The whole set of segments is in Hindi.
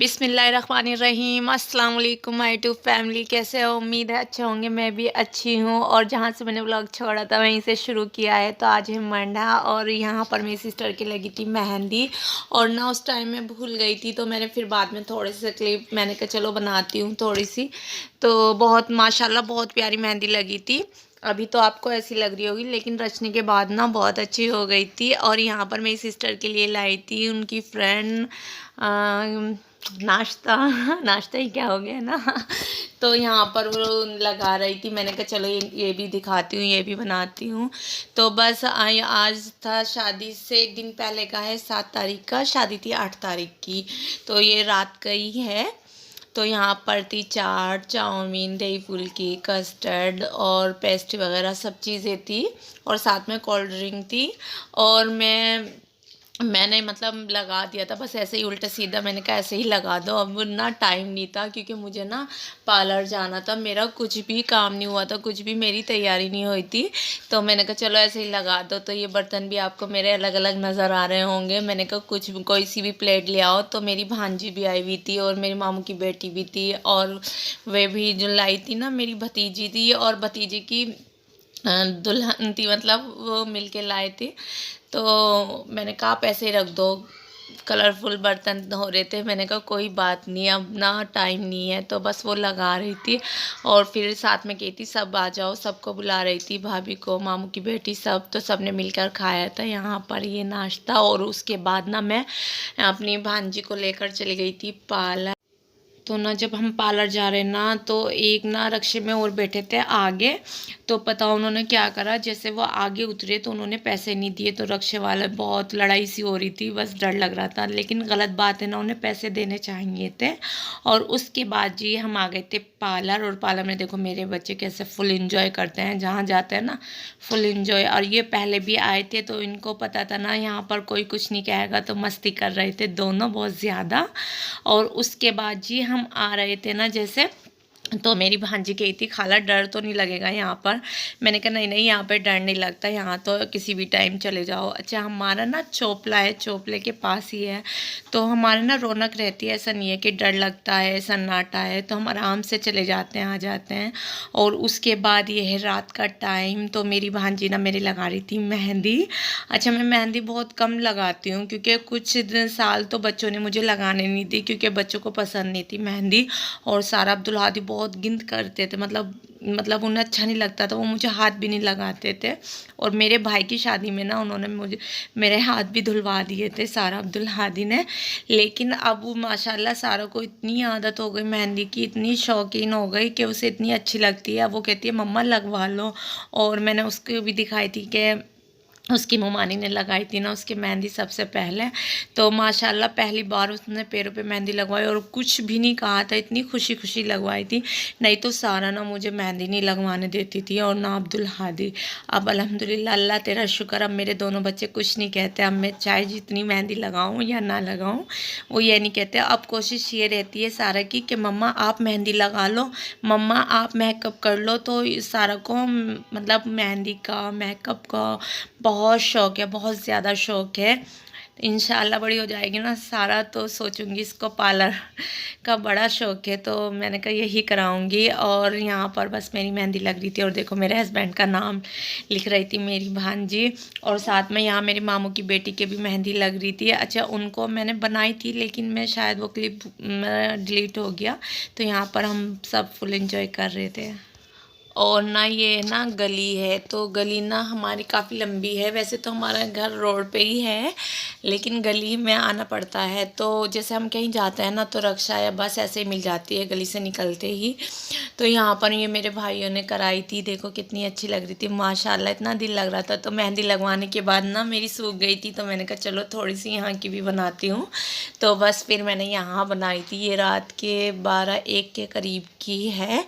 बिस्मिल्लाहिर्रहमानिर्रहीम। अस्सलाम वालेकुम माय यूट्यूब फैमिली, कैसे हो? उम्मीद है अच्छे होंगे। मैं भी अच्छी हूँ और जहाँ से मैंने व्लॉग छोड़ा था वहीं से शुरू किया है। तो आज है मंडा और यहाँ पर मेरी सिस्टर की लगी थी मेहंदी और ना उस टाइम मैं भूल गई थी, तो मैंने फिर बाद में थोड़े से क्लिप मैंने कहा चलो बनाती हूँ थोड़ी सी। तो बहुत माशाल्लाह बहुत प्यारी मेहंदी लगी थी। अभी तो आपको ऐसी लग रही होगी लेकिन रचने के बाद ना बहुत अच्छी हो गई थी। और यहाँ पर मेरी सिस्टर के लिए लाई थी उनकी फ्रेंड नाश्ता नाश्ता ही क्या हो गया ना। तो यहाँ पर वो लगा रही थी, मैंने कहा चलो ये भी दिखाती हूँ, ये भी बनाती हूँ। तो बस आज था शादी से एक दिन पहले का है, 7 तारीख का। शादी थी 8 तारीख की, तो ये रात का ही है। तो यहाँ पर थी चाट, चाउमीन, दही फुल्की, कस्टर्ड और पेस्ट्री वगैरह सब चीज़ें थी और साथ में कोल्ड ड्रिंक थी। और मैंने मतलब लगा दिया था बस ऐसे ही उल्टा सीधा, मैंने कहा ऐसे ही लगा दो। अब ना टाइम नहीं था क्योंकि मुझे ना पार्लर जाना था, मेरा कुछ भी काम नहीं हुआ था, कुछ भी मेरी तैयारी नहीं हुई थी। तो मैंने कहा चलो ऐसे ही लगा दो। तो ये बर्तन भी आपको मेरे अलग अलग नज़र आ रहे होंगे। मैंने कहा कुछ कोई सी भी प्लेट ले आओ। तो मेरी भांजी भी आई हुई थी और मेरी मामू की बेटी भी थी और वे भी जो लाई थी ना मेरी भतीजी थी और भतीजी की दुल्हन थी, मतलब वो मिल के लाए थे। तो मैंने कहा आप ऐसे ही रख दो, कलरफुल बर्तन हो रहे थे। मैंने कहा कोई बात नहीं, अब ना टाइम नहीं है। तो बस वो लगा रही थी और फिर साथ में कहती सब आ जाओ, सबको बुला रही थी, भाभी को, मामू की बेटी, सब। तो सब ने मिलकर खाया था यहाँ पर ये नाश्ता। और उसके बाद ना मैं अपनी भांजी को लेकर चली गई थी पार्लर। तो ना जब हम पार्लर जा रहे ना तो एक ना रक्शे में और बैठे थे आगे। तो पता उन्होंने क्या करा, जैसे वो आगे उतरे तो उन्होंने पैसे नहीं दिए। तो रक्शे वाले बहुत लड़ाई सी हो रही थी, बस डर लग रहा था। लेकिन गलत बात है ना, उन्हें पैसे देने चाहिए थे। और उसके बाद जी हम आ गए थे पार्लर। और पार्लर में देखो मेरे बच्चे कैसे फुल इंजॉय करते हैं, जहाँ जाते हैं ना फुल इंजॉय। और ये पहले भी आए थे तो इनको पता था ना यहाँ पर कोई कुछ नहीं कहेगा, तो मस्ती कर रहे थे दोनों बहुत ज़्यादा। और उसके बाद जी हम आ रहे थे ना जैसे, तो मेरी भांजी कही थी खाला डर तो नहीं लगेगा यहाँ पर? मैंने कहा नहीं नहीं यहाँ पे डर नहीं लगता, यहाँ तो किसी भी टाइम चले जाओ। अच्छा हमारा ना चोपला है, चोपले के पास ही है, तो हमारे ना रौनक रहती है, ऐसा नहीं है कि डर लगता है, सन्नाटा है, तो हम आराम से चले जाते हैं, आ जाते हैं। और उसके बाद ये है रात का टाइम। तो मेरी भांजी ना मेरी लगा रही थी मेहंदी। अच्छा मैं मेहंदी बहुत कम लगाती हूँ क्योंकि कुछ साल तो बच्चों ने मुझे लगाने नहीं दी क्योंकि बच्चों को पसंद नहीं थी मेहंदी। और सारा अब्दुल हादी बहुत गिनत करते थे, मतलब उन्हें अच्छा नहीं लगता था, वो मुझे हाथ भी नहीं लगाते थे। और मेरे भाई की शादी में ना उन्होंने मुझे मेरे हाथ भी धुलवा दिए थे सारा अब्दुल हादी ने। लेकिन अब वो माशाल्लाह सारा को इतनी आदत हो गई मेहंदी की, इतनी शौकीन हो गई कि उसे इतनी अच्छी लगती है। अब वो कहती है मम्मा लगवा लो। और मैंने उसको भी दिखाई थी कि उसकी ममानी ने लगाई थी ना उसकी मेहंदी सबसे पहले। तो माशाल्लाह पहली बार उसने पैरों पे मेहंदी लगवाई और कुछ भी नहीं कहा था, इतनी खुशी खुशी लगवाई थी। नहीं तो सारा ना मुझे मेहंदी नहीं लगवाने देती थी और ना अब्दुल हादी। अब अल्हम्दुलिल्लाह अल्लाह तेरा शुक्र, अब मेरे दोनों बच्चे कुछ नहीं कहते। अब मैं चाहे जितनी मेहंदी लगाऊँ या ना लगाऊँ वो ये नहीं कहते। अब कोशिश ये रहती है सारा की कि मम्मा आप मेहंदी लगा लो, मम्मा आप मेकअप कर लो। तो सारा को मतलब मेहंदी का, मेकअप का बहुत शौक़ है, बहुत ज़्यादा शौक़ है। इंशाल्लाह बड़ी हो जाएगी ना सारा तो सोचूंगी इसको पार्लर का बड़ा शौक़ है, तो मैंने कहा यही कराऊंगी। और यहाँ पर बस मेरी मेहंदी लग रही थी और देखो मेरे हस्बैंड का नाम लिख रही थी मेरी भांजी। और साथ में यहाँ मेरी मामू की बेटी के भी मेहंदी लग रही थी। अच्छा उनको मैंने बनाई थी लेकिन मैं शायद वो क्लिप डिलीट हो गया। तो यहाँ पर हम सब फुल इंजॉय कर रहे थे। और ना ये ना गली है, तो गली ना हमारी काफ़ी लंबी है। वैसे तो हमारा घर रोड पे ही है लेकिन गली में आना पड़ता है। तो जैसे हम कहीं जाते हैं ना तो रिक्शा या बस ऐसे ही मिल जाती है गली से निकलते ही। तो यहाँ पर ये मेरे भाइयों ने कराई थी, देखो कितनी अच्छी लग रही थी माशाल्लाह, इतना दिल लग रहा था। तो मेहंदी लगवाने के बाद ना मेरी सूख गई थी, तो मैंने कहा चलो थोड़ी सी यहाँ की भी बनाती हूँ। तो बस फिर मैंने यहाँ बनाई थी। ये रात के 12-1 के करीब की है।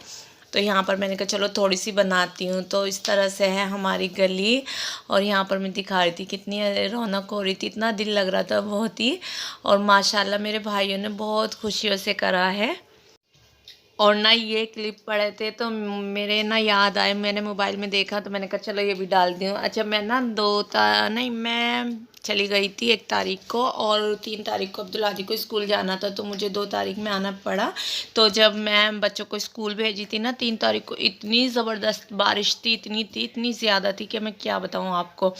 तो यहाँ पर मैंने कहा चलो थोड़ी सी बनाती हूँ। तो इस तरह से है हमारी गली। और यहाँ पर मैं दिखा रही थी कितनी रौनक हो रही थी, इतना दिल लग रहा था बहुत ही। और माशाल्लाह मेरे भाइयों ने बहुत खुशियों से करा है। और ना ये क्लिप पड़े थे तो मेरे ना याद आए, मैंने मोबाइल में देखा तो मैंने कहा चलो ये भी डाल दी हूँ। अच्छा मैं ना नहीं मैं चली गई थी 1 तारीख को और 3 तारीख को अब्दुल हादी को स्कूल जाना था, तो मुझे 2 तारीख में आना पड़ा। तो जब मैं बच्चों को स्कूल भेजी थी ना 3 तारीख को, इतनी ज़बरदस्त बारिश थी, इतनी ज़्यादा थी कि मैं क्या बताऊँ आपको।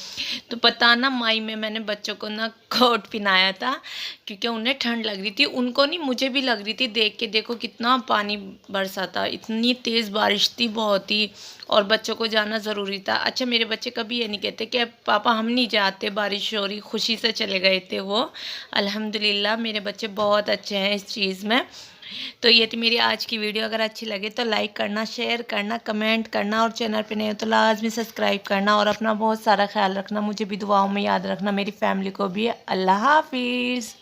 तो पता ना मई में मैंने बच्चों को ना कोट पहनाया था क्योंकि उन्हें ठंड लग रही थी, उनको नहीं मुझे भी लग रही थी। देख के देखो कितना पानी बरसा था, इतनी तेज़ बारिश थी बहुत ही, और बच्चों को जाना ज़रूरी था। अच्छा मेरे बच्चे कभी ये नहीं कहते कि पापा हम नहीं जाते, बारिश हो रही, खुशी से चले गए थे वो। अल्हम्दुलिल्लाह मेरे बच्चे बहुत अच्छे हैं इस चीज़ में। तो ये थी मेरी आज की वीडियो। अगर अच्छी लगे तो लाइक करना, शेयर करना, कमेंट करना, और चैनल पे नए हो तो लाजमी सब्सक्राइब करना, और अपना बहुत सारा ख्याल रखना, मुझे भी दुआओं में याद रखना, मेरी फैमिली को भी। अल्लाह हाफिज़।